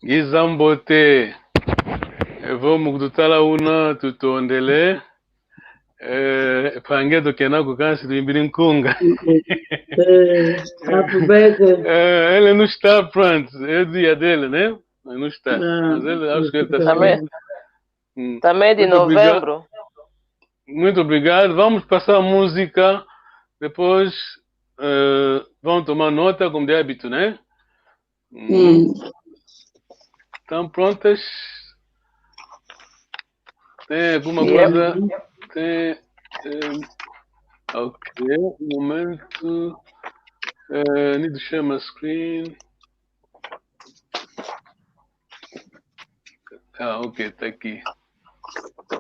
Gizambote. Evo mukututala una tutondele. Pange dokena kukansi tuimbiri nkunga. Ele não está pronto. É dia dele, né? Não está. Mas ele acho que ele está também. Também de novembro. Muito obrigado. Vamos passar a música. Depois vamos tomar nota, como de hábito, né? Estão prontas? Tem alguma coisa? Tem. Ok, um momento. Need to share my screen. Ok, tá aqui.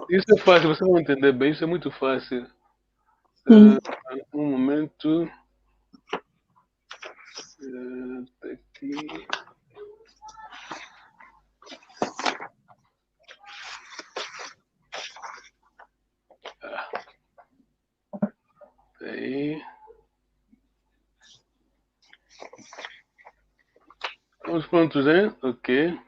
Isso é fácil, você vai entender bem, isso é muito fácil. Um momento. Tá aqui. Aí. Estamos prontos, hein? Ok.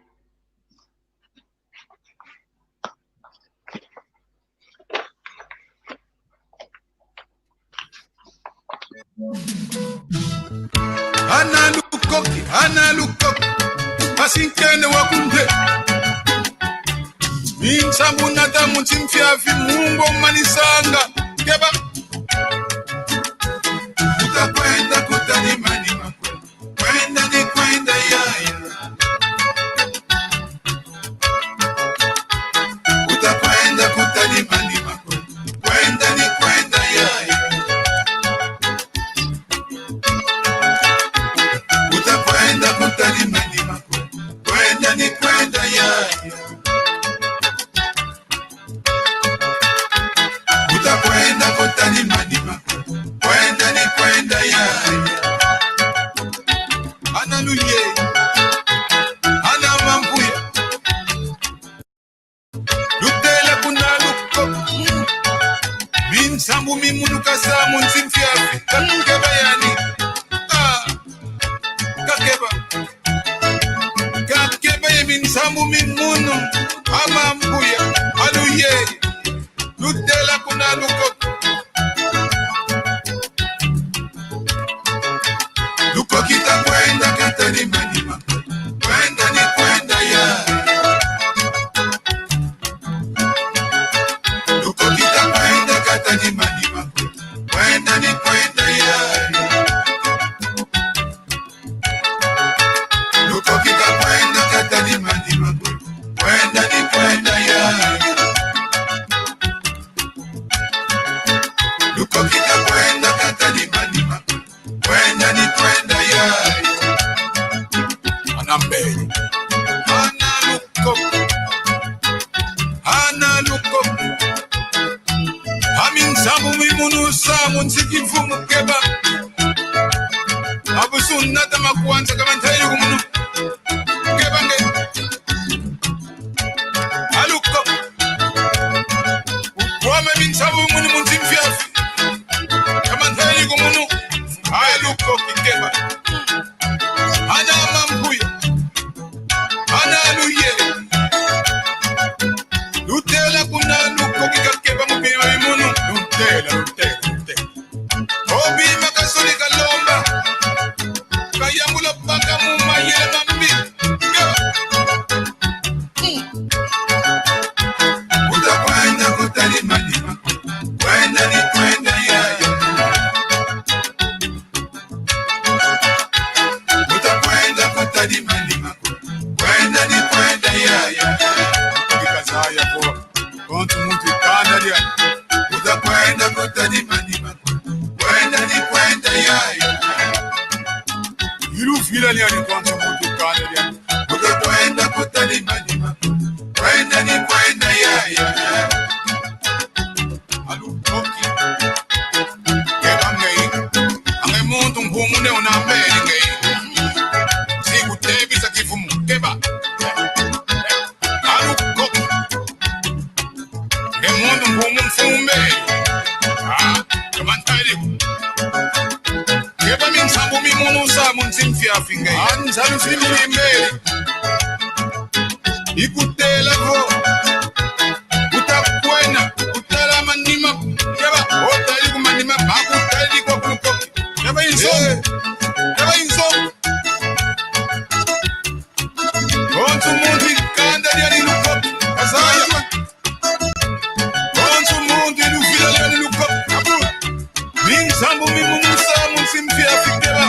Ana lukoki, pasinkene wakunde. Minsamu nata mutimfiafi mungo manisanga. Keba. Utakwenda kutalimani makwe. Kwenda ni kwenda yaya. Utakwenda kutalimani makwe. Kwenda ni kwenda yaya. Utakwenda kutalimani makwe. Kwenda ni kwenda yaya. Utakwenda kutalimani makwe. Kwenda ni kwenda yaya. Analuye. Ana mambuya. Lutela kuna luko. Minsambu mimunuka samu nsimfiafi. Kakeba yani. Kakeba. Kakeba ye minsambu mimunu. Amambuya. Aluye. Lutela kuna luko. Luko kita kwenda kata ni manima. Kwenda ni kwenda ya. Luko kita kwenda kata ni manima. Kwenda ni kwenda ya. Luko kita kwenda kata ni manima. Kwenda ni kwenda ya. Luko kita kwenda kata ni manima. Kwenda ni kwenda ya. Anambeli. Ana luko. Ana luko. Amin samu mimunu samu nsikifumu keba. Abusun nata makuanza kama ntayi kumunu. Keba nge. Aluko. Wame min samu munu munsimfiafi. Kama ntayi kumunu. Aluko kikeba. Ana mambuya. Ana aluye. Lutela kuna luko kikakeba mupima imunu. Lutela. Obi makasuri kalomba. Kayambula paka muma yele mambi. Utakwenda kutalimani. Kwenda ni kwenda yaya. Utakwenda kutalimani. Kwenda ni kwenda yaya. Kikazaya kwa kontu mutu kanda dia. Utakwenda kutalimani. Kwenda ni kwenda yaya. Ilu fila ni ani kontu mutu kanda dia. Utakwenda kutalimani. Kwenda ni kwenda yaya. Alukoki. Keba ngai. Ange muntu mpumune unambeli ngai. Sikutebisa kifumu. Keba. Alukoki. Nge muntu mpumu mfume. Keba ntari. Keba minsambu mimunu samu nsimfiafi ngai. Anzalu simu imbeli. ikutela ko utakwena utala manima yaba otali ku manima bakutali ko kuko yaba inso onto mundi kanda ali luko asaya onto mundi lu vila ali luko abu min sambu min musa musim fi afikeba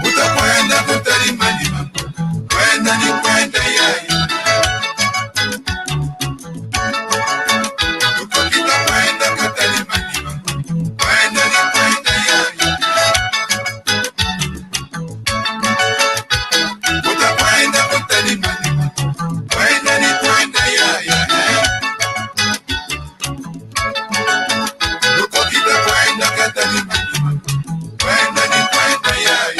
utakwenda kutali manima kwenda ni kwenda yai ukokita kwenda kutali manima kwenda ni kwenda yai utakwenda kutali manima kwenda ni kwenda yai ukokita kwenda kutali manima kwenda ni kwenda yai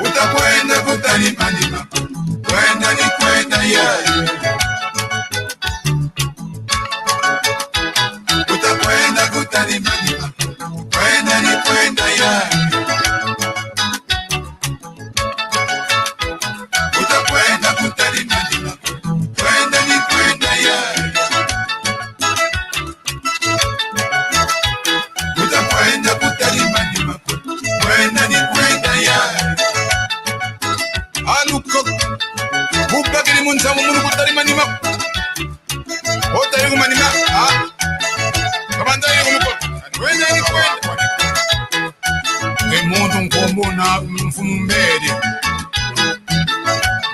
utakwenda kutali manima kwenda ni kwenda yai utakwenda kutali manima kwenda ni kwenda yai utakwenda kutali manima kwenda ni kwenda yai utakwenda kutali manima kwenda ni kwenda yai aluko bubagiri munsamu munu kutali manima otali ku manima kabandali kumuko kwenda ni kwenda emuntu nkombona mfumu mbere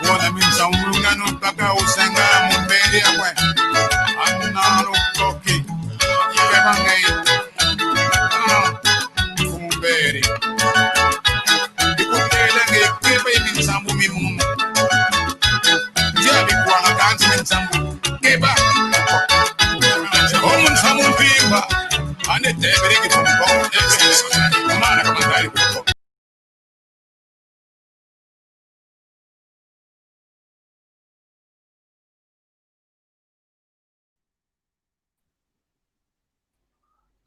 bona minsamu mulungano paka usanga mu mbere akwe analo koki kebangai mfumu mbere ikutela ngekebe minsamu mimumu jabi kwa kanzi minsamu keba omun samu mpiwa ane tebere kitumbo mana kabandali kuko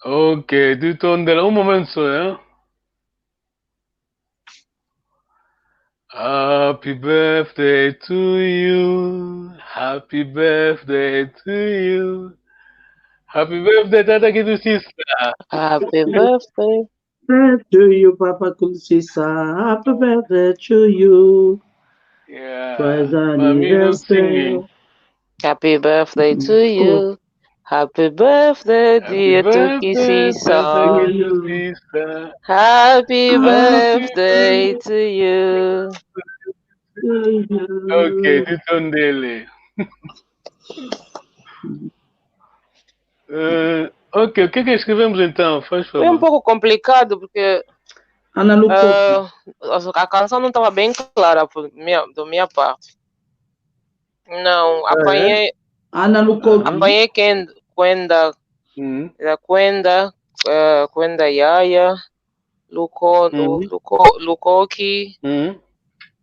Ok, tu tondela un momento só, hein? Happy birthday to you. Happy birthday to you. Happy birthday, Tata Kitusisa. Happy birthday. To you, Papa Kulisisa. Happy birthday to you. Yeah. Twas Mami not singing. Happy birthday to you. Happy birthday, dear Tukisisa. Happy birthday to you. Ok, tu tondele. Ok, o que é que escrevemos então? Faz favor. Foi um pouco complicado porque Ana a canção não estava bem clara da minha parte. Não, apanhei. Ana Lukoki. Apanhei Kwenda. Kwenda Yaya. Lukoki.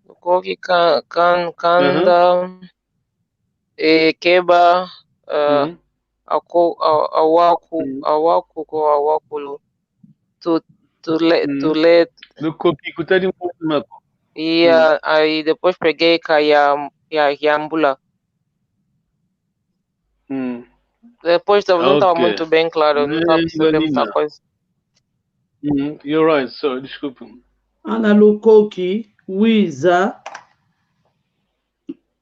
Lukoki Kanda. Keba. Awakulu. To let. Lukoki kutari mako. E aí depois peguei Yambula. Depois não estava muito bem claro, não estava percebendo muita coisa. You're right, so desculpa. Ana Lukoki, Wiza,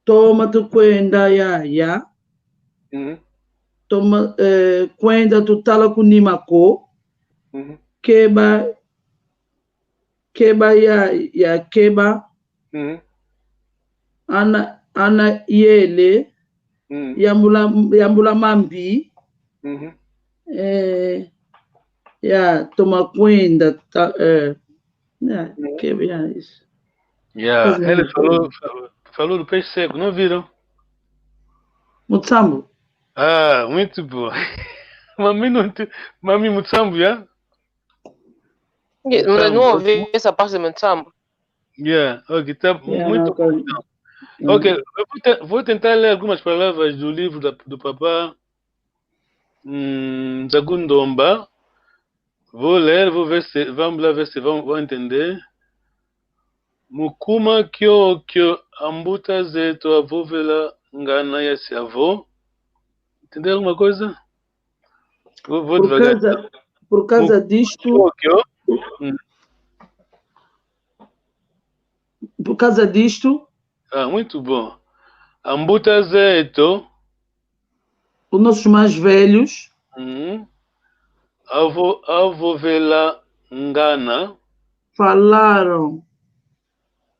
toma tu Kwenda Yaya, toma Kwenda tu tala kunimako, Keba ya Keba, ana yele, yambula mambi, ya toma kwenda, Keba ya isso. Ele falou do peixe seco, não viram? Mutsambo. Muito bom. Mami Mutsambo, já? Não ouvi essa parte de Mutsambo. Ok, tá muito bom. Ok, eu vou tentar ler algumas palavras do livro do papá Zagundomba. Vou ler, vamos lá ver se vão entender. Mukuma kyo ambuta zeto avuvela ngana yasi avô. Entendeu alguma coisa? Vou devagar. Por causa disto. Por causa disto. Muito bom. Ambuta zeto. Os nossos mais velhos. Avuvela ngana. Falaram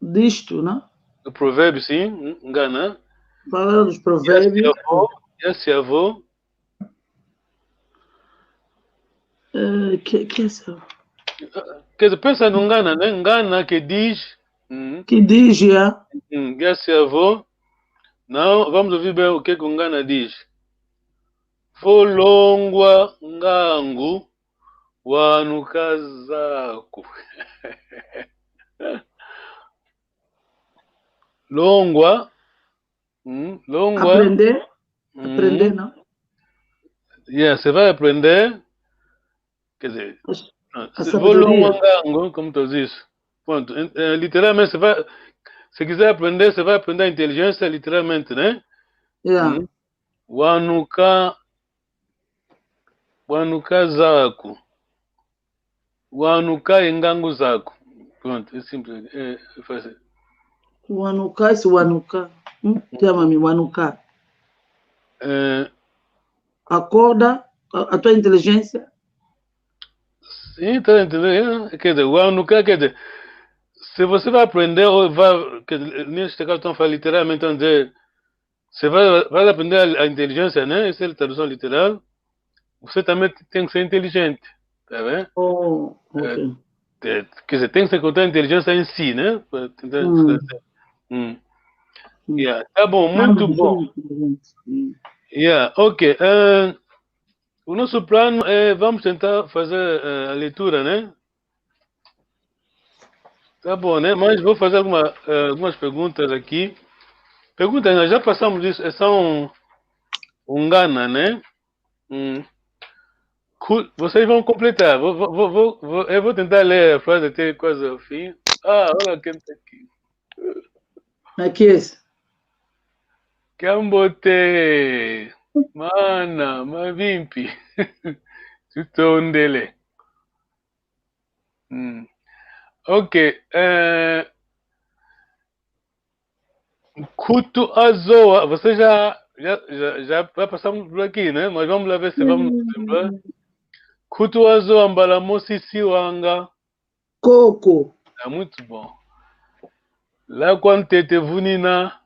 disto, né? O provérbio, sim, ngana. Falaram dos provérbios. Esse avô. Que é isso? Quer dizer, pensa no ngana, né? Ngana que diz. Que diz, Esse avô. Não, vamos ouvir bem o que o ngana diz. Folongwa ngangu wanu kazako. Longwa. Aprender. Aprender, não? Você vai aprender. Quer dizer, folongwa ngangu, como tu diz. Ponto. Literalmente, se quiser aprender, você vai aprender a inteligência, literalmente, né? Wanuka zako. Wanuka engangu zako. Pronto, é simples. É fácil. Wanuka, esse wanuka. Chama-me wanuka. Acorda a tua inteligência. Sim, tá entendendo? Quer dizer, wanuka, quer dizer, se você vai aprender, ou vai, neste caso, estão falando literalmente, então dizer, você vai aprender a inteligência, né? Essa é a tradução literal. Você também tem que ser inteligente, tá vendo? Ok. Quer dizer, tem que se encontrar a inteligência em si, né? Para tentar tá bom, muito bom. Ok. O nosso plano é, vamos tentar fazer a leitura, né? Tá bom, né? Mas vou fazer algumas perguntas aqui. Perguntas, nós já passamos disso, é só um Ghana, né? Vocês vão completar. Eu vou tentar ler a frase até quase ao fim. Olha quem está aqui. Aqui é esse. Kambote. Mana, mavimpi. Tutondele. Ok. Kutu Azoa. Você já passamos por aqui, né? Mas vamos lá ver se vamos lembrar. Kutu Azoa Mbalamosi Siwanga. Coco. Muito bom. Lá quando tete vunina.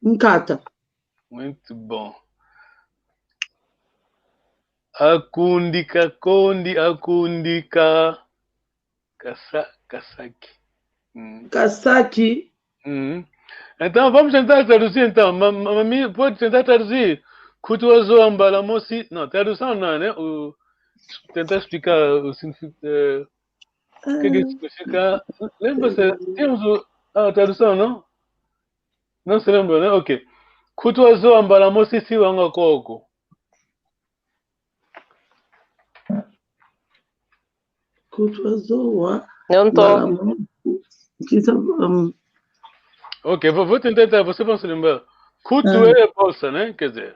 Nkata. Muito bom. Akundika, akundika. Kasaki. Kasaki. Então, vamos tentar traduzir, então. Mami, pode tentar traduzir. Kutuazo ambalamosi. Não, tradução não, né? Tentar explicar o significado. O que significa? Lembra-se? Temos a tradução, não? Não se lembra, né? Ok. Kutuazo ambalamosi siwanga koko. Kutuazo. Não tô. Ok, vou tentar, você vai se lembrar. Kutu é bolsa, né? Quer dizer.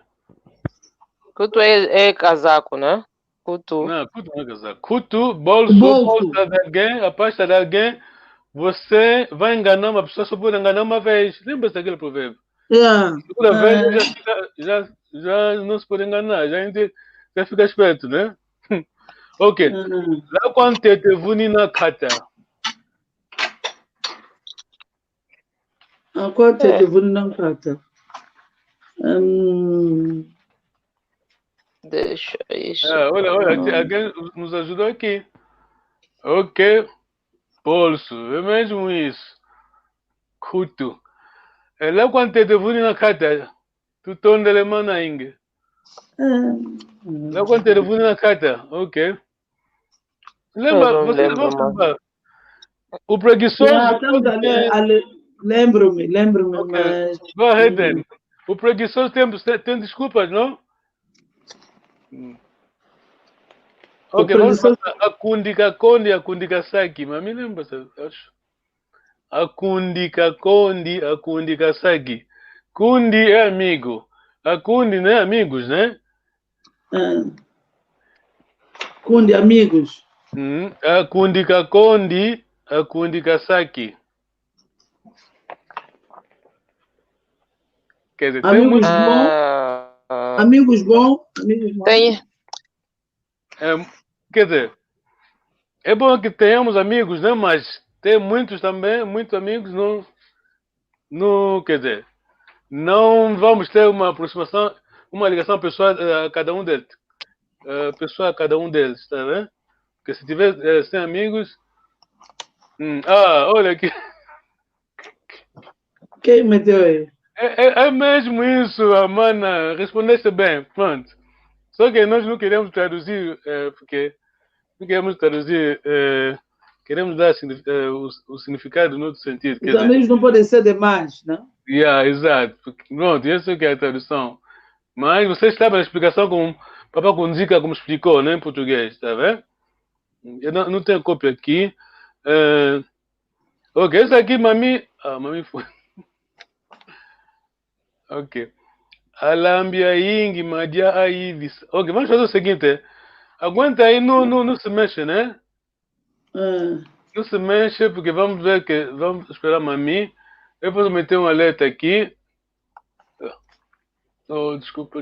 Kutu é casaco, né? Kutu. Não, kutu não é casaco. Kutu, bolsa de alguém, a pasta de alguém. Você vai enganar uma pessoa, só pode enganar uma vez. Lembra-se daquele provérbio? Segunda vez já não se pode enganar, já fica esperto, né? Ok. Lá quando te vuni na kata. Quando te vuni na kata. Deixa isso. Olha, alguém nos ajudou aqui. Ok. Bolso, é mesmo isso. Kutu. Lá quando te vuni na kata, tu torna alemã na inga. Lá quando te vuni na kata, ok. Lembra, vocês vão lembrar. O preguiçoso. Lembro-me, Okay. mas. Go ahead then. O preguiçoso tem desculpas, não? Ok, vamos passar. Akundika saki. Mas me lembra, acho. Akundika saki. Kundi é amigo. Akundi, né? Amigos, né? Kundi, amigos. Akundika saki. Quer dizer, tem amigos bons. Amigos bons. Tem. Quer dizer, é bom que tenhamos amigos, né? Mas tem muitos também, muitos amigos, não, quer dizer, não vamos ter uma aproximação, uma ligação pessoal a cada um deles. Pessoal a cada um deles, tá vendo? Porque se tiver 100 amigos. Olha aqui. Quem meteu aí? É mesmo isso, Amana. Respondeste bem, pronto. Só que nós não queremos traduzir, porque não queremos traduzir, queremos dar o significado no outro sentido. Os amigos não podem ser demais, não? Exato. Pronto, essa que é a tradução. Mas vocês sabem a explicação como Papa Kunzika como explicou, né, em português, tá vendo? Eu não tenho cópia aqui. Ok, essa aqui, mami. Mami foi. Ok. Alambia Ying, Madia Aivis. Ok, vamos fazer o seguinte. Aguenta aí, não se mexe, né? Não se mexe, porque vamos ver que. Vamos esperar a mami. Eu vou meter um alerta aqui. Oh, desculpa.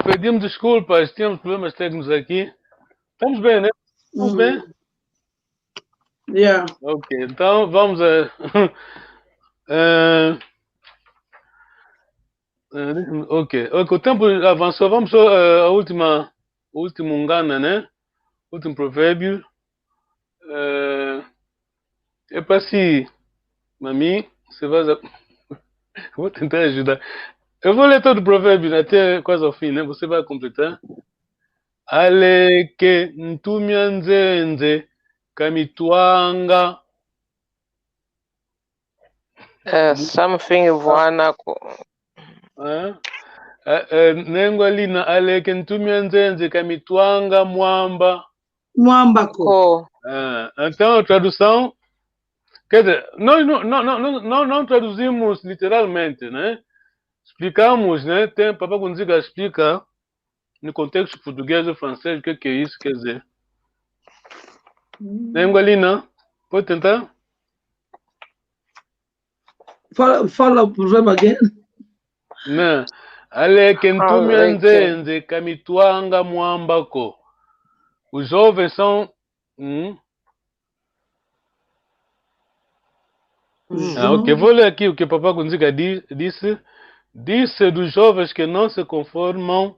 Pedimos desculpas, tínhamos problemas técnicos aqui. Estamos bem, né? Estamos bem? Yeah. Ok, então vamos a. Ok, o tempo avançou. Vamos só o último Ngana, né? Último provérbio. É para si, mami, você vai. Vou tentar ajudar. Eu vou ler todo o provérbio até quase ao fim, né? Você vai completar. Aleke ntumia nzenze kamitwanga Something voana Nengwa lina aleke ntumia nzenze kamitwanga mwamba. Mwambako. Então a tradução, quer dizer, nós não traduzimos literalmente, né? Explicamos, né? Tem Papa Gonziga explica no contexto português e francês o que é isso, quer dizer. Nengwa lina, pode tentar? Fala o problema again. Né? Aleke ntumia nzenze kamitwanga mwambako. Os jovens são ok, vou ler aqui o que Papa Gonziga disse. Disse dos jovens que não se conformam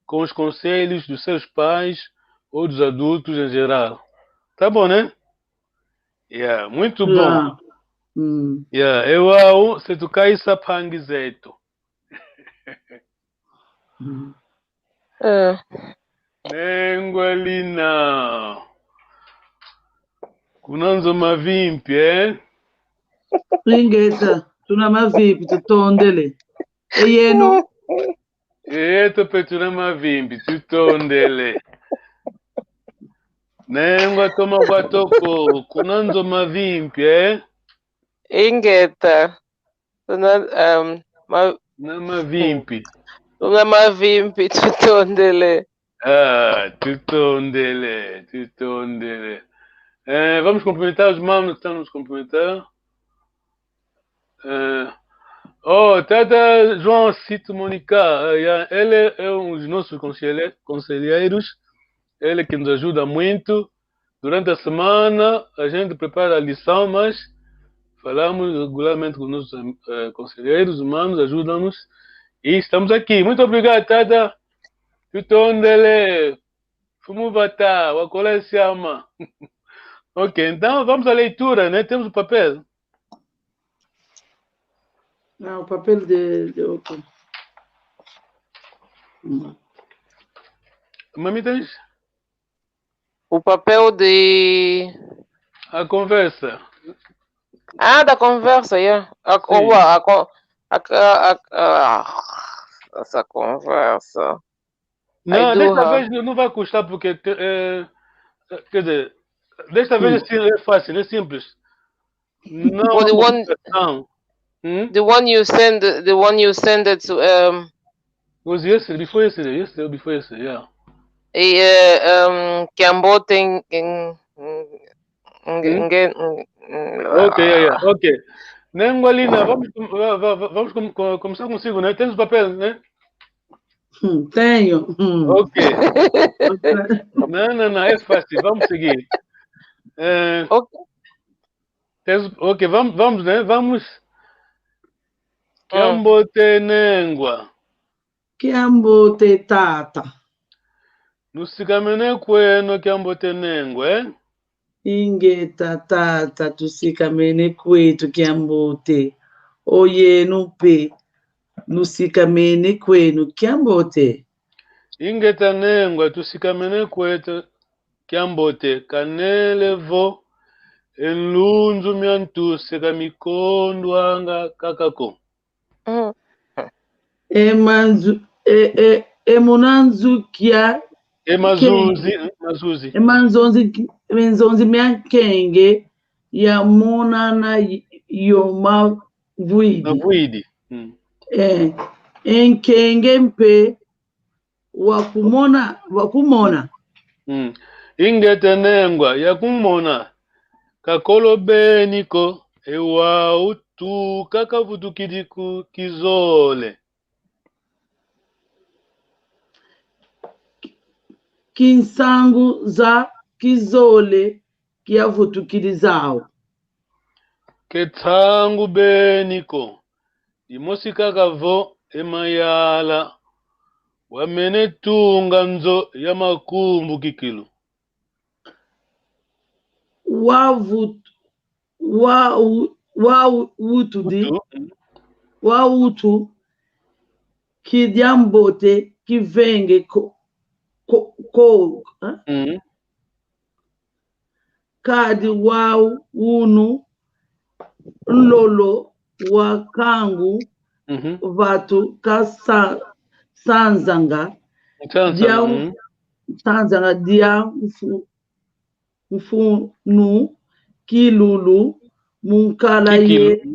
com os conselhos dos seus pais ou dos adultos em geral. Tá bom, né? Yeah, muito bom. Yeah, eu se tu cai sapangizeto. Nengwalina. Kunanzo mavimpi, Ingeta, tuna mavipi tutondele. Eyenu. Eto petuna mavimpi tutondele. Nengwa toma kwatoko. Kunanzo mavimpi, Ingeta. Na mavimpi. Tuna mavimpi tutondele. Tutondele. Vamos cumprimentar os manos que estão nos cumprimentar. Tata João Cito Monica, ele é um dos nossos conselheiros, ele que nos ajuda muito. Durante a semana a gente prepara a lição, mas falamos regularmente com os nossos conselheiros humanos, ajudam-nos e estamos aqui. Muito obrigado, Tata. Tutondele, Fumuvata, Wakole Siama. Ok, então vamos à leitura, né? Temos o papel. Não, o papel de outro. Mami, tens? O papel de... A conversa. Da conversa, yeah. Essa conversa. Não, desta vez não vai custar, porque... quer dizer, desta vez é fácil, é simples. Não, the one you send it to was yesterday, before yesterday, yeah. Kiambo tem Ok, yeah. Ok. Nengwalina, vamos começar consigo, né? Tens o papel, né? Tenho. Ok. Não, é fácil, vamos seguir. Ok, vamos, né? Vamos. Kiambote nengwa. Kiambote tata. Nusikamene kweno kiambote nengwa, Ingeta tata tusikamene kwetu kiambote. Oyenu pe. Nusikamene kwenu kiambote. Ingeta nengwa tusikamene kwetu kiambote kanelevo elunzu myantuse kamikondo anga kakako. Emunanzukia Emanzonzi miakenge ya mona na yoma vuidi. Enkenge mpe wakumona. Ingeta nengwa yakumona kakolo beniko ewa utu kakavutukidiku kizole. Kinsangu za kizole kiavutukirizawo. Ketangu beniko imosi kakavo emayala wamene tunga nzo ya makumbu kikilu. Wautu kidyambote kivenge kadi wau unu nlolo wakangu vatu kasanzanga dia mfunu kilulu munkala ye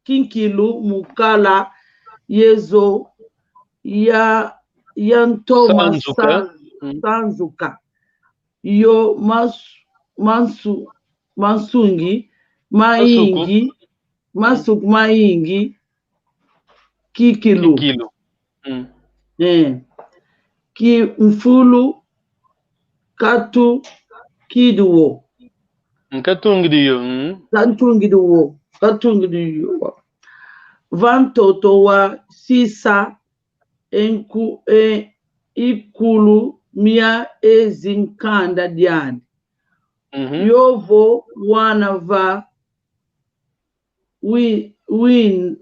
kinkilu munkala yezo ya ntoma sanzuka yo mansungi masuku maingi kikilu ki mfulu katu kiduwo katungiduwo vantoto wa sisa ikulu mia ezinkanda diani yovo wana va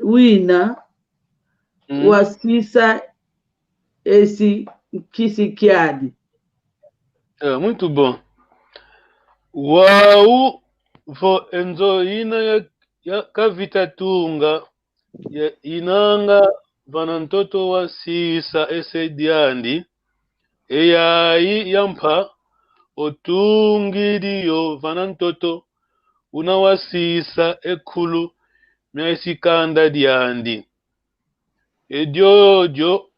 wina wa sisa esse kisikiadi. Muito bom. Uau, vo enzo ina ya kavitatunga ya inanga vanantoto wa sisa ese diandi eyai yampa otungidio vanantoto unawasisa ekulu myasikanda diandi ediojo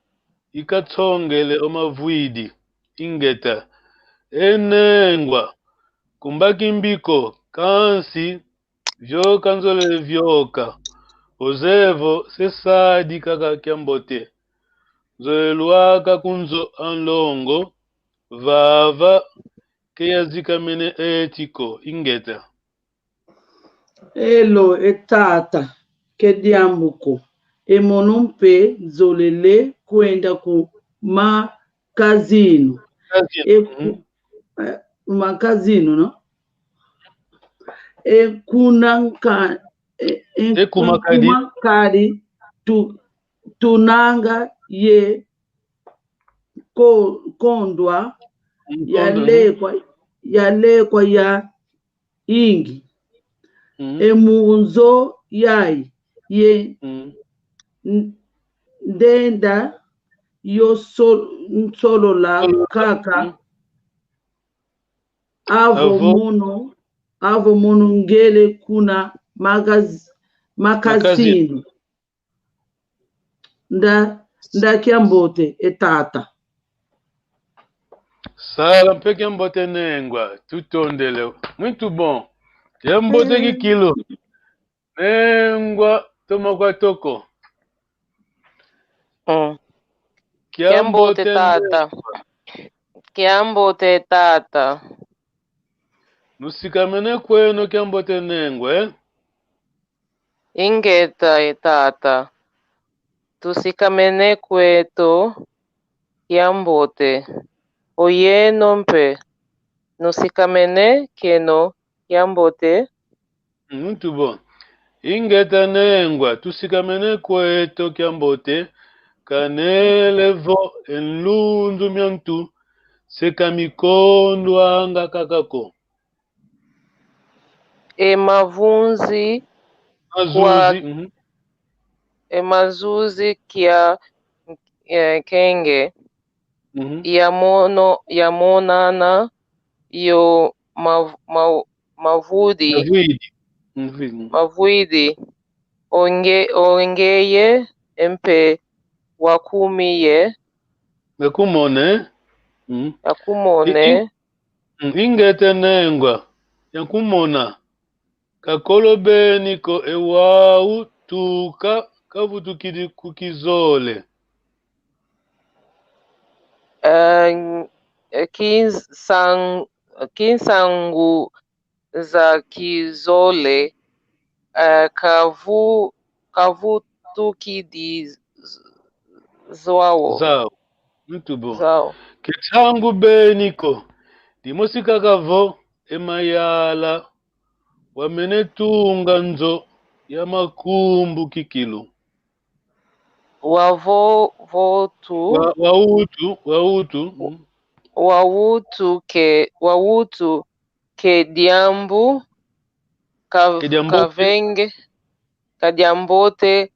ikatsongele omavwidi ingeta enengwa kumbakimbiko kansi vyoka nzole vyoka ozevo sesadi kaka kyambote zoeluaka kunzo anlongo vava keyazikamene etiko ingeta elo etata kediambuko emonumpe zolele kwenda ku makazino makazino no ekumakari tunanga ye kondwa yalekwa ya ingi emunzo yai ye ndenda yo solo la kaka avo mono ngele kuna makazini nda kiambote etata sala mpe kiambote nengwa tutondele muito bom kiambote kikilo nengwa toma kwa toko kiambote tata nusikamene kweno kiambote nengwe ingeta etata tusikamene kweto kiambote oyeno mpe nusikamene keno kiambote muito bom ingeta nengwa tusikamene kweto kiambote kanelevo enlundu myantu sekamikondo anga kakako emavunzi emazuzi kia kenge yamonana yo mavwidi ongeye empe wakumiye yakumone ingete nengwa yakumona kakolobeniko ewau tuka kavutukidi kukizole kinsangu za kizole kavutukidi zao muito bom kitsangu beniko dimosikakavo emayala wamenetunga nzo ya makumbu kikilu wautu ke diambu kavenge Kadiambote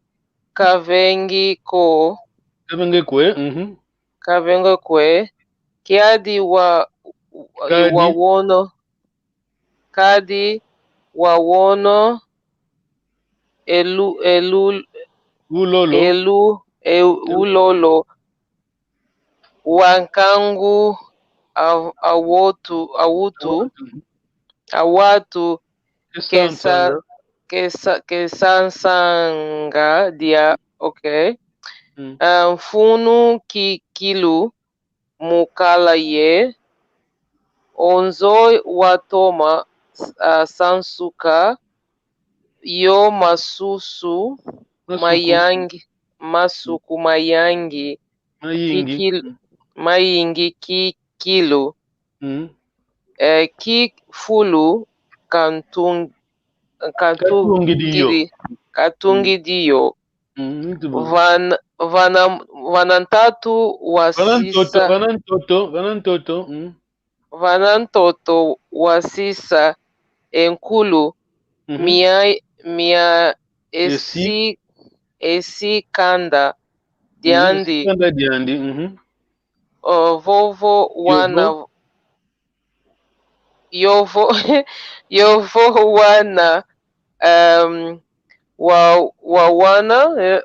kavengi ko Kavenge kwe. kavengo kwe kiadi Kadi. wawono kadi wawono ulolo wankangu awatu kesansanga dia okay. Mfunu kilu mukala ye onzo watoma sansuka yo masusu masuku mayangi mayingi kilu ki fulu katungi dio vanantatu wasisa vanantoto wasisa enkulu mia esi kanda diandi vovo wana yovo wana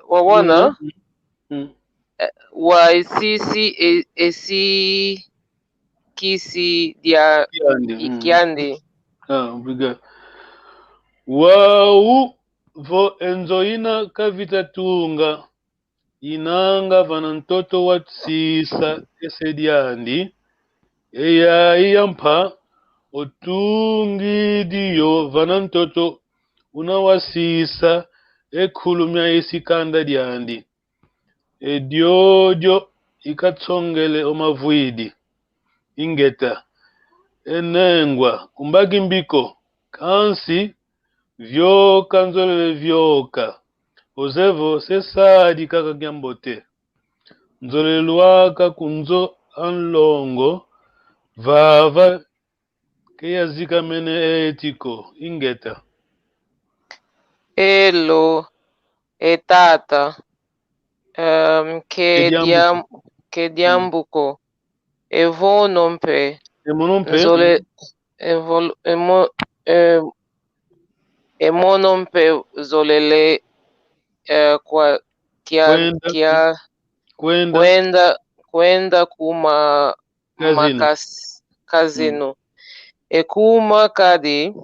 wawana wa esi kisi dia ikiandi. Obrigado. Wau vo enzoina kavitatunga inanga vanantoto watsisa esediandi eya iyampa otungi dio vanantoto unawasisa ekhulumya isikanda diandi ediodio ikatsongele omavuidi ingeta enengwa kumbagi mbiko kansi vyoka nzolele vyoka ozevo sesadi kaka gyambote nzolelwaka kunzo anlongo vava keyazika mene etiko ingeta Elo etata kediambuko evonompe emonompe zolele kwa kia kwenda kuma kazino ekuma kadi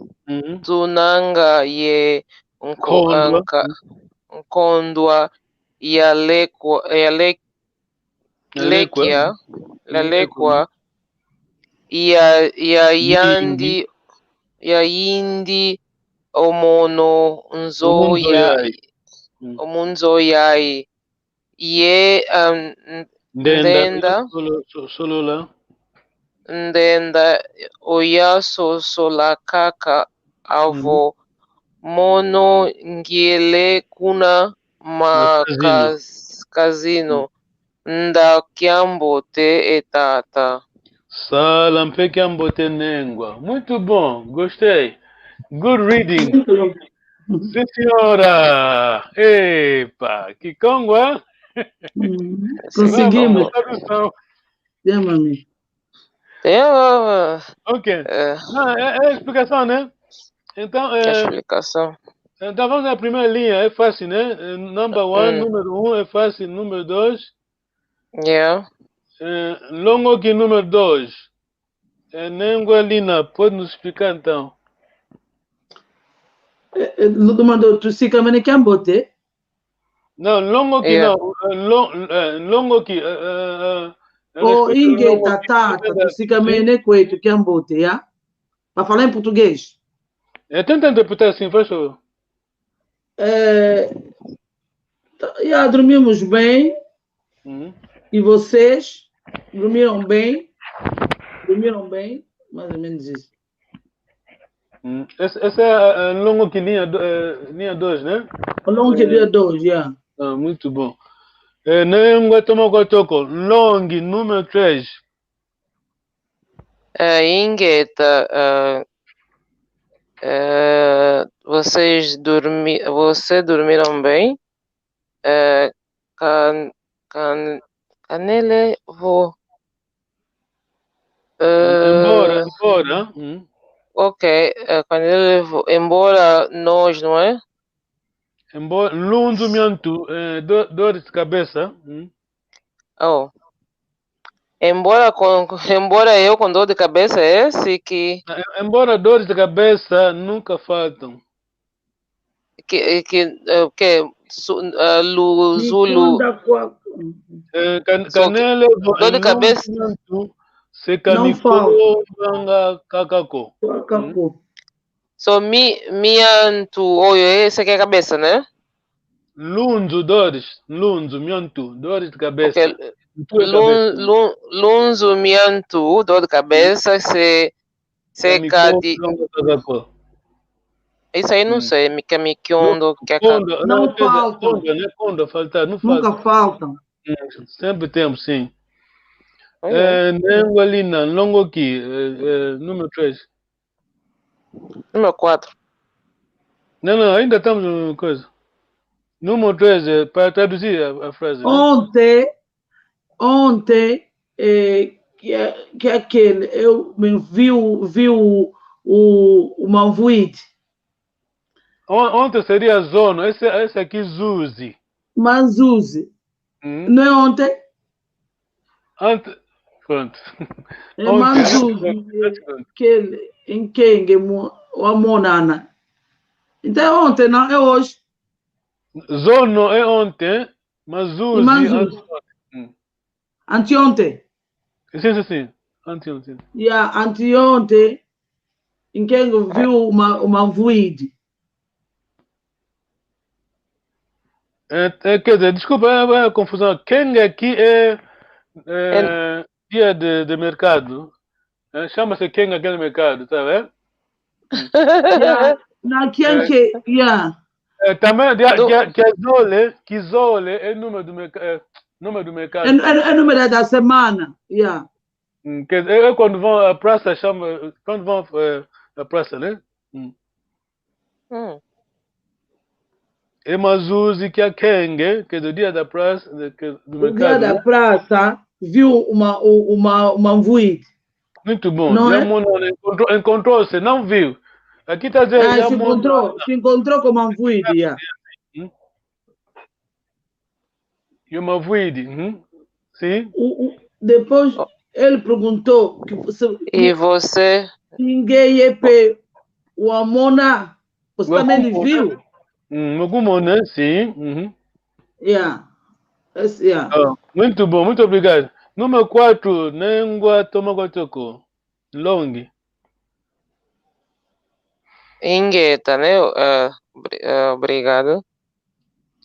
tunanga ye nkondwa ya lekwa ya yindi omono omunzo yai ye ndenda oya sola kaka avo mono ngiele kuna kazino nda kiambote etata. Sala mpe kiambote nengwa. Muito bom, gostei. Good reading. Sim, senhora. Epa, que congua. Conseguimos. Yeah, mami. Ok. É a explicação, né? Então, explicação. Então vamos à primeira linha, é fácil, né? Number one, número 1 é fácil, número 2. Yeah. Longo que número 2. Nengua Lina, pode nos explicar então? Número tu se caminha que ambote? Não, longo que não. Longo que. O inge tata, tu se caminha que ambote, já? Para falar em português. Tenta interpretar assim, faz favor. Já dormimos bem. E vocês dormiram bem? Dormiram bem? Mais ou menos isso. Essa é longo que linha 2, né? Longo que linha 2, já. Muito bom. Nengua Tomokotoko, long, número 3. Ingeta Vocês dormiram bem? Canele, vou. Embora. Ok, Canele, vou. Embora nós, não é? Embora. Lundu miantu, dor de cabeça. Oh. Embora eu com dor de cabeça, esse que Embora dores de cabeça nunca faltam. Zulu, Canele, dor de cabeça. miantu, Não falta. banga kakako. So, miantu, olho, esse aqui é a cabeça, né? Dores, miantu, dores de cabeça. Okay. Lunzu, miantu, dor de cabeça, isso aí não sei, Mikiondo, não faltam. Quando faltar, não Nunca faltam. Sempre temos, sim. Nengualina, longo aqui, número 3. Número 4. Não, ainda estamos numa coisa. Número 3, para traduzir a frase. Ontem, que aquele, eu me viu o Manvuit. Ontem seria Zono, esse aqui Zuzi. Manzuzi. Não é ontem? Ontem, pronto. É Manzuzi, em quem o Amonana. Então é ontem, não é hoje. Zono é ontem, mas Zuzi anteontem. Sim. Anteontem. Anteontem, em quem viu uma Vuid. Quer dizer, desculpa a confusão. Quem aqui é dia de mercado? Chama-se quem aquele mercado, tá vendo? Também, Kizole é número do mercado. É número da semana, É quando vão à praça, quando vão à praça, né? É Mazuzi que a Kenge, que é do dia da praça, do mercado. O dia da praça viu uma Vuid. Muito bom. Não encontrou-se, não viu. Aqui está dizendo. Se encontrou com uma Vuid, E uma Vuid, sim. Depois ele perguntou e você? Ninguém ia para o Amona. Você também viu? Mogumona, sim. Muito bom, muito obrigado. Número 4, Nengua Tomagotoko. Long. Ingeta, né? Obrigado.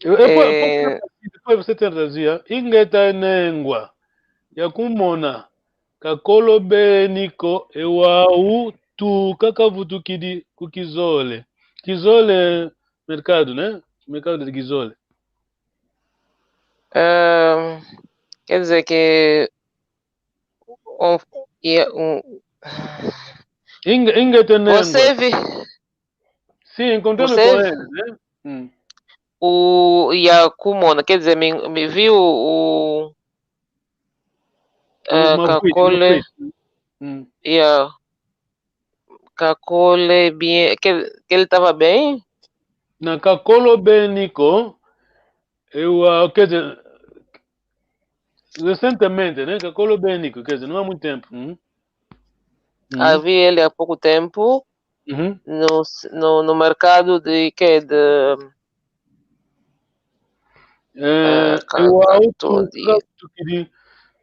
Depois você traduzia. Ingeta Nengua. Yakumona. Kakolo Beniko. Ewau tu kakavutu kidi kukizole. Kizole mercado, né? Mercado de Kizole. Quer dizer que você viu? Sim, encontrei-me com ele, né? O Yakumona, quer dizer, me viu o Kakole. Kakole bem, que ele estava bem? Na Kakolo Beniko, quer dizer, recentemente, né? Kakolo Beniko, quer dizer, não há muito tempo. Vi ele há pouco tempo no mercado de quê?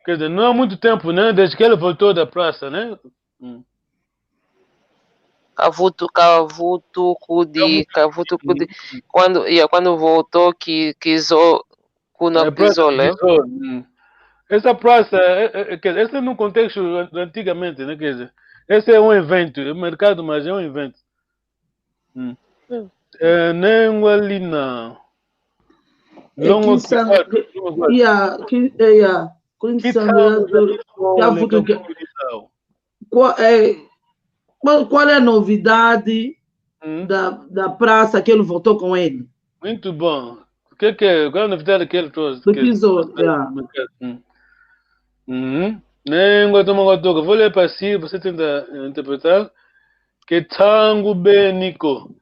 Quer dizer, não há muito tempo, né? Desde que ele voltou da praça, né? Kavutu Kudi. Quando voltou, Kizole. Essa praça, esse é no contexto antigamente, né? Quer dizer, esse é um evento, é um mercado, mas é um evento. Nengualina. Longo qual é a novidade da praça que ele voltou com ele. Muito bom. Qual a novidade que ele trouxe? Do tesouro, Vou ler para si, você tenta interpretar. Que tangu beniko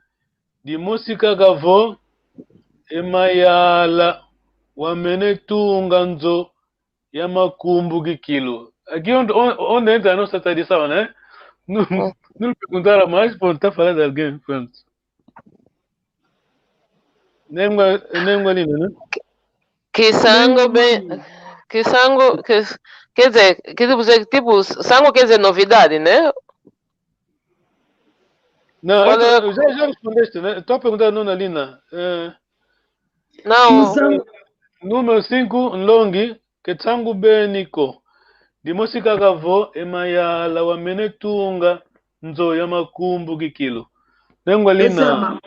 de música gavo emayala wamenetunga nzo ya makumbu gikilo. Aqui onde entra a nossa tradição, né? Não perguntaram mais, pô, tá falando de alguém, pronto. Nem Lina, né? Que sangue bem... Que sangue... Quer dizer, tipo, sangue quer dizer novidade, né? Não, já respondeste, né? Estou a perguntar a Lina. Não. Número 5, Nlongi, que tangu beniko. De música gavo, emayala wamenetunga nzo ya makumbu gikilo. Lengua Lina.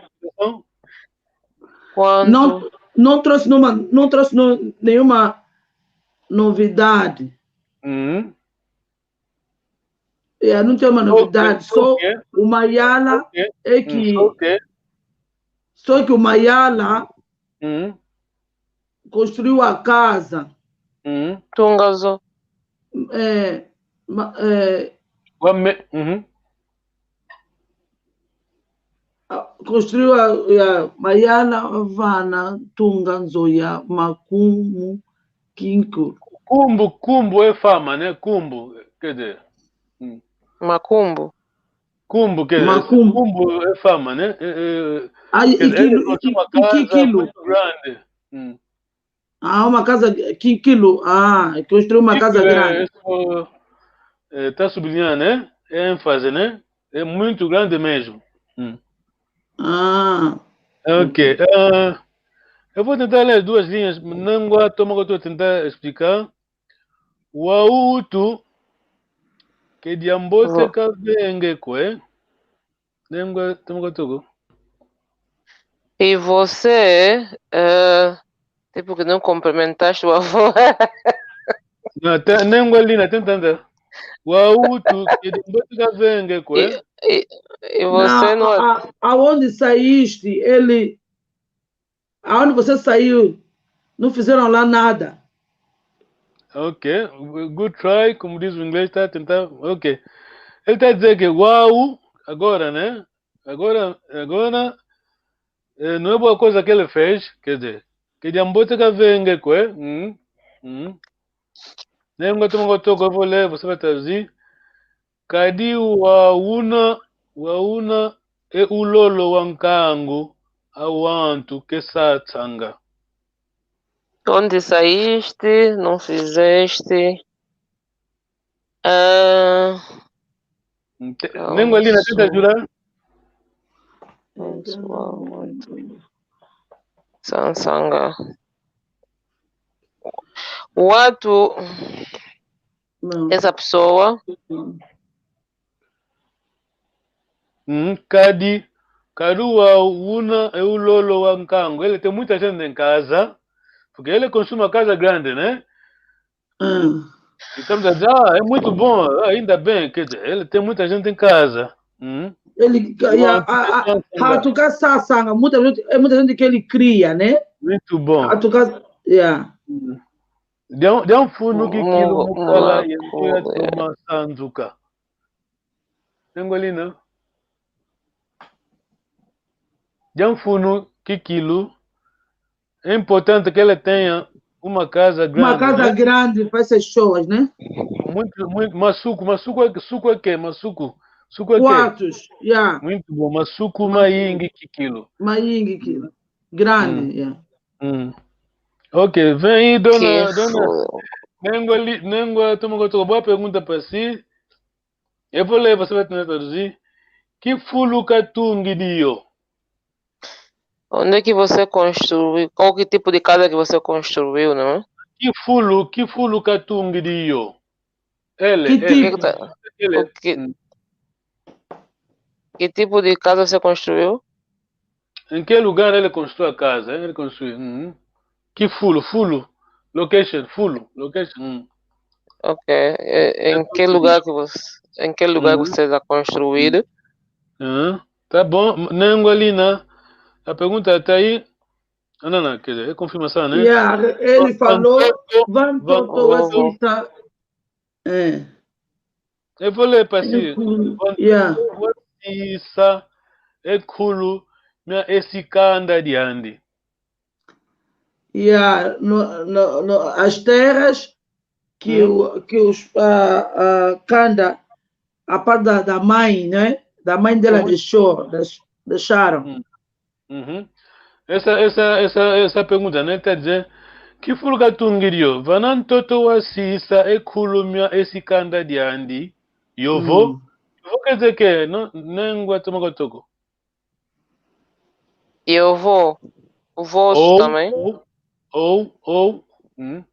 Não trouxe nenhuma novidade. Não tem uma novidade, só o Mayala é que... Só que o Mayala construiu a casa. Tungazo. Construiu a Mayala Vana Tunganzo ya Makumu Kinko. Kumbo é fama, né? Kumbo, quer dizer... Macumbo. Kumbo, quer dizer, Kumbo é fama, né? Quilo. Muito grande. Uma casa, quilo. Construiu uma casa grande. Está sublinhando, né? É ênfase, né? É muito grande mesmo. Ok. Eu vou tentar ler 2 linhas. Não vou tentar explicar. O auto que diambose kavenge kwe. E você, tipo que não cumprimentaste o avô. Não, nem Lina, tentando. O auto que diambose kavenge kwe. E você não... Aonde saíste, aonde você saiu, não fizeram lá nada. Ok, good try, como diz o inglês, tá tentando. Ok. Ele está dizendo que uau, agora, né? Agora, não é boa coisa que ele fez, quer dizer, que de ambote que vem, nem eu vou ler, você vai traduzir. Kadi wauna e ulolo wankangu awantu que satsanga. Onde saíste, não fizeste. Nem ali na tenta ajudar. Sansanga. Watu, essa pessoa. Karua una e ulolo wankangu. Ele tem muita gente em casa. Porque ele consome uma casa grande, né? Estamos a dizer, é muito bom, ainda bem, quer dizer, ele tem muita gente em casa. Ele, muita gente que ele cria, né? Muito bom. De um fundo que quilo mukala e toma sanduka. Engolina. De um fundo que quilo é importante que ele tenha uma casa grande. Uma casa grande para essas pessoas, né? Muito. Masuco é quê? Masuco é quartos, Muito bom. Masuco maing quilo. Maing quilo. Grande, Ok, vem aí, dona. Nengo, toma boa pergunta para si. Eu vou ler, você vai tentar traduzir. Que fulu catungi dio? Onde é que você construiu? Qual que tipo de casa que você construiu, não? Que fulu catungi dio? Que tipo de casa você construiu? Em que lugar ele construiu a casa? Ele construiu. Que fulo? Location. Ok. Em que lugar que você está construído? Tá bom. Nengolina, a pergunta tá aí. Ah, não, quer dizer, é confirmação, né? Yeah, ele falou, Van Toto Vovo. assista. É. Eu vou ler para si. Yeah. Wasisa ekulu minha esikanda diandi. Yeah. As terras que, que os Kanda, a parte da mãe, né? Da mãe dela deixaram. Uhum. Essa pergunta, né? Quer dizer, que fulga tungirio, vanan toto wasisa ekulu minha esikanda diandi. Yovo. Yovo quer dizer que, não? Nengua tomagotoko. E eu vou. O vosso também. Ou. Eu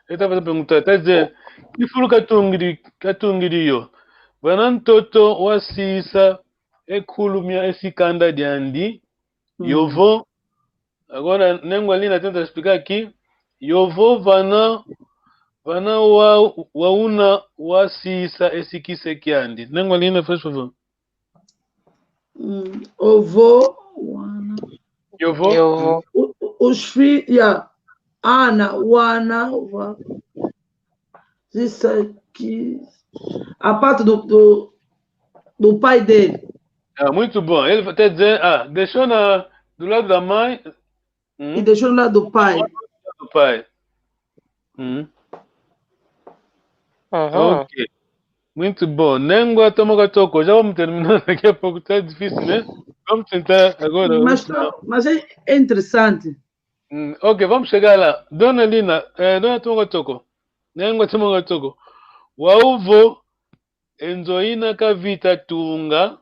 estava a perguntar, quer dizer, que fulga tungirio, vanan toto wasisa ekulu minha esikanda diandi. Yovo. Agora, Nengualina tenta explicar aqui. Yovo vana wauna wasisa esse kisekiandi. Nengualina, faz favor. Ovo. Yovo. Eu vou. Os filhos. Yeah. Ana, Wana. Isso aqui. A parte do pai dele. Ah, muito bom. Ele vai dizer, deixou do lado da mãe. E deixou no lado do pai. Do pai. Ok. Muito bom. Nengua Tomogatoko. Já vamos terminar daqui a pouco. Está difícil, né? Vamos tentar agora. Mas é interessante. Ok, vamos chegar lá. Dona Lina, Dona Tomogatoko. Nengua Tomogatoko. Wauvo enzoina kavita tunga.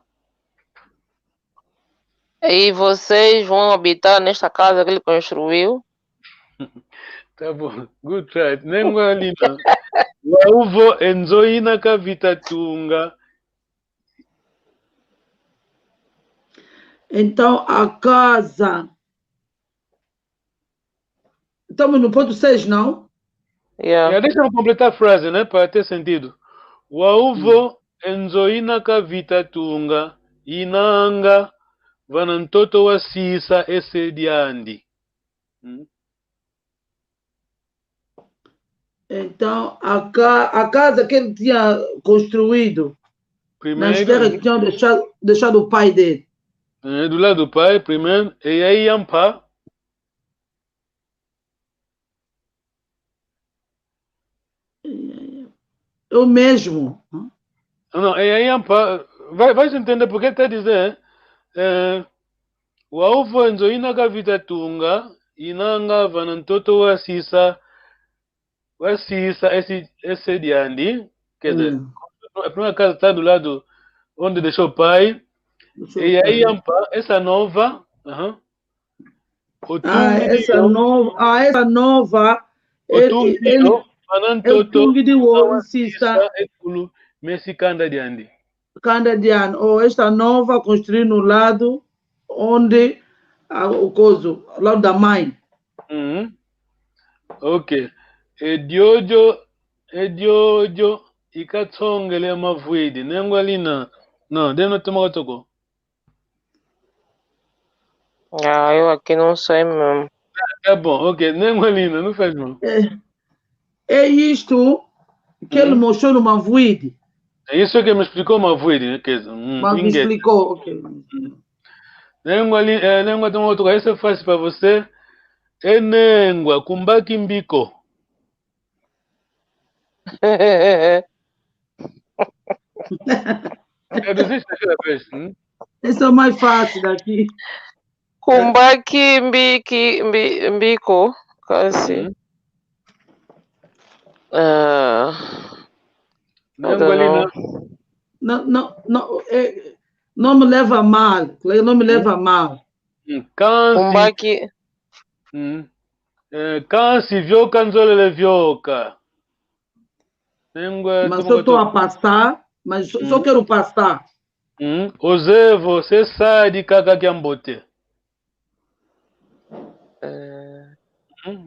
E vocês vão habitar nesta casa que ele construiu? Tá bom. Good try. Nengua Lina. Wauvo enzoina kavita tunga. Então, a casa. Estamos no ponto 6, não? Yeah. Deixa eu completar a frase, né? Para ter sentido. Wauvo enzoina kavita tunga. Inanga vanantoto wasisa esse diandi. Então, a casa que ele tinha construído nas terras que tinham deixado o pai dele. Do lado do pai, primeiro, e aí Yampa. Eu mesmo. Não, e aí Yampa. Vai entender porque está dizendo. O alvo enzoina gavita tunga, inanga vanantoto wasisa esse diandi. Quer dizer, a primeira casa está do lado onde deixou o pai. E aí Yampa, essa nova. Essa nova. Ele Candadiano, ou esta nova construir no lado onde o coso, ao lado da mãe. Ok. Ediojo ikatsongele mavuidi. Nengualina. Não, dentro do Tomogatoko. Eu aqui não sei mesmo. Tá bom, ok. Nengualina, não faz mal. É isto que ele mostrou no Mavuidi. É isso que me explicou Mavuidi, né? Mas me explicou, ok. Nengua Tomogatoko, essa é fácil para você. Enengua kumbaki mbiko. Esse é o mais fácil daqui. Kumbaki mbiko. Quase. Não me leva a mal. Não me leva a mal. Kumbaki. Cansi vioca nzolele vioca. Mas eu estou a passar, mas só quero passar. Ozevo, você sai de Kakakiambote.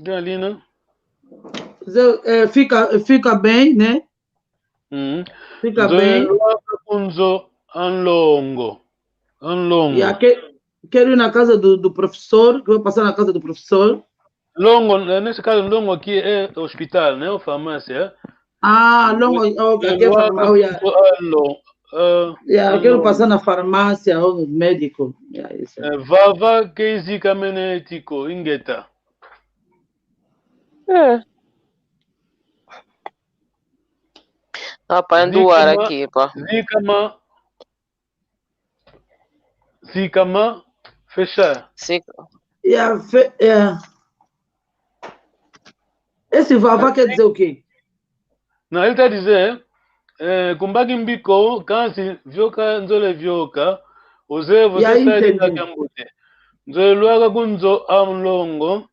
Ali, né? Fica bem, né? Fica bem. Kunzo anlongo. Longo. Yeah, quero ir na casa do professor, que vou passar na casa do professor. Longo, nesse caso, longo aqui é hospital, né? Ou farmácia. Longo, ok, aqui é farmácia. Quero passar na farmácia ou no médico. Vava Keizi Kamenetiko, Ingeta. Rapaz, do ar aqui, pá. Zikama, fechar. Esse vavá quer dizer o quê? Não, ele está dizendo, kumbagi mbiko, kansi, vyoka, nzole vyoka, uze, você sai de Kakambote. Nzole luaga kunzo amlongo,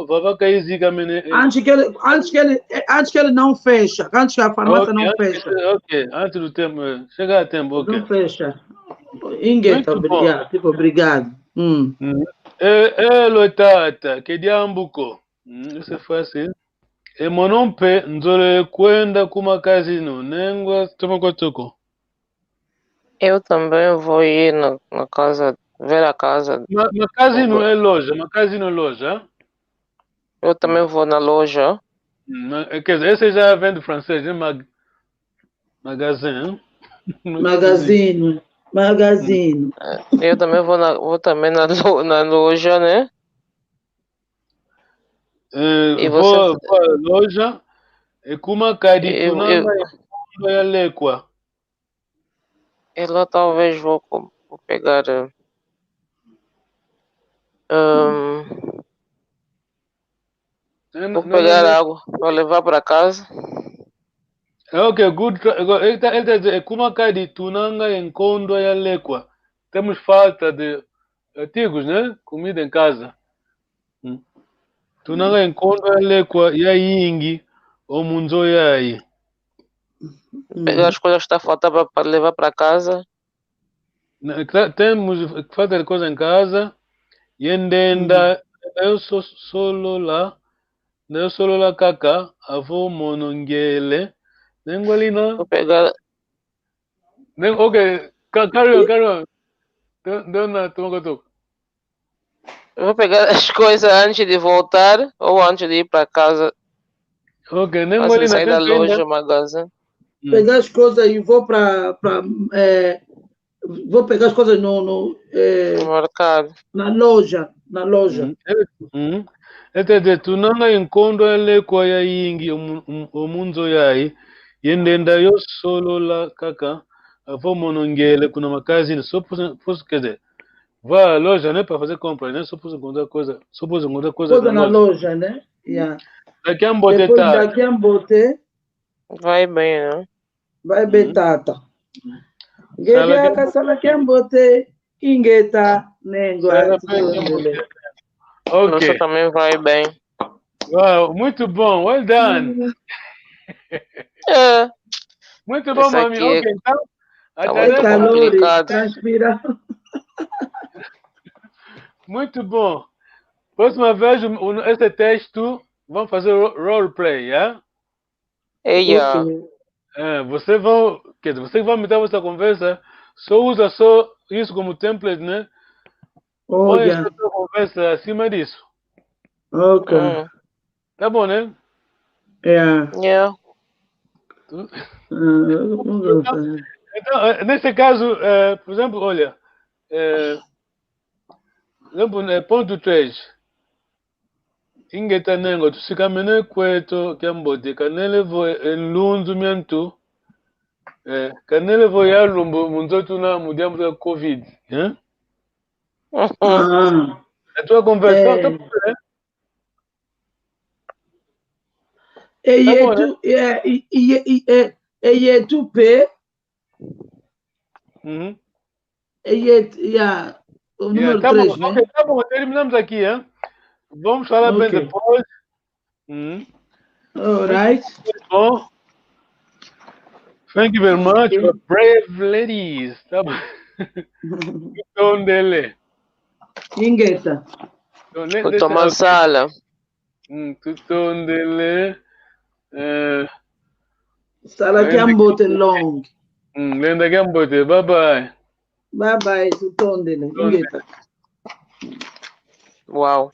vava Keizi Kamene. Antes que ele não fecha, antes que a farmácia não fecha. Ok, antes do tempo, chegar a tempo, ok. Não fecha. Ingeta, tipo, obrigado. Lotata, que diambuko. Isso é fácil. E monompe, nzole kwenda kuma casino, nengwa tomokotoko. Eu também vou ir na casa, ver a casa. Ma casino é loja, Eu também vou na loja. Quer dizer, esse já vem do francês, é magazine. Magazine. Eu também vou também na loja, né? Vou à loja e kuma caditunanga e lekwa. E lá talvez vou pegar vou pegar água para levar para casa. Ok, good. Ele está dizendo, como a de tunanga encontro e lekwa. Temos falta de artigos, né? Comida em casa. Tunanga encontro e lekwa e a ingi o munzo e aí. Pegar as coisas que está faltando para levar para casa. Temos falta de coisa em casa. E endenda, eu sou solo lá kaka, avô monongele. Nengolina. Vou pegar. Ok, carry on. Dona Tomagoto. Eu vou pegar as coisas antes de voltar ou antes de ir para casa. Ok, antes de sair da loja, magazine. Pegar as coisas e vou vou pegar as coisas no mercado. Na loja. Ete tunanga encontro ele kwa ya ingi omunzo yai yendenda yo solo la kaka avô monongele kuna makazi só posso quer dizer vá à loja, né, para fazer compra, né, só posso encontrar coisa na loja, né? Daqui a um bote depois daqui a um bote vai bem, né? Vai bem tata. Gediaka sala que um bote ingeta nengua. Nossa, também vai bem. Uau, muito bom, well done. Muito bom, mami. Ok, então. Tá complicado. Transpira. Muito bom. Próxima vez, esse texto, vamos fazer roleplay, yeah? Você vai meter essa conversa, só usa isso como template, né? Põe a sua conversa acima disso. Ok. Tá bom, né? Yeah. Então, nesse caso, por exemplo, olha, ponto 3. Ingeta nengo, tusikamene kweto kiambote, kanele vo enlunzu miantu, kanele vo ya lumbu munzotu na mudiamu ya COVID. A tua conversa, tá bom, né? O número 3, né? Ok, tá bom, terminamos aqui, hein? Vamos falar bem depois. All right. Bom. Thank you very much for brave ladies. Tá bom. Tutondele. Ingeta. Toma sala. Tutondele. Sala que ambote long. Lenda que ambote. Bye bye. Bye bye, tutondele. Tonde. Uau.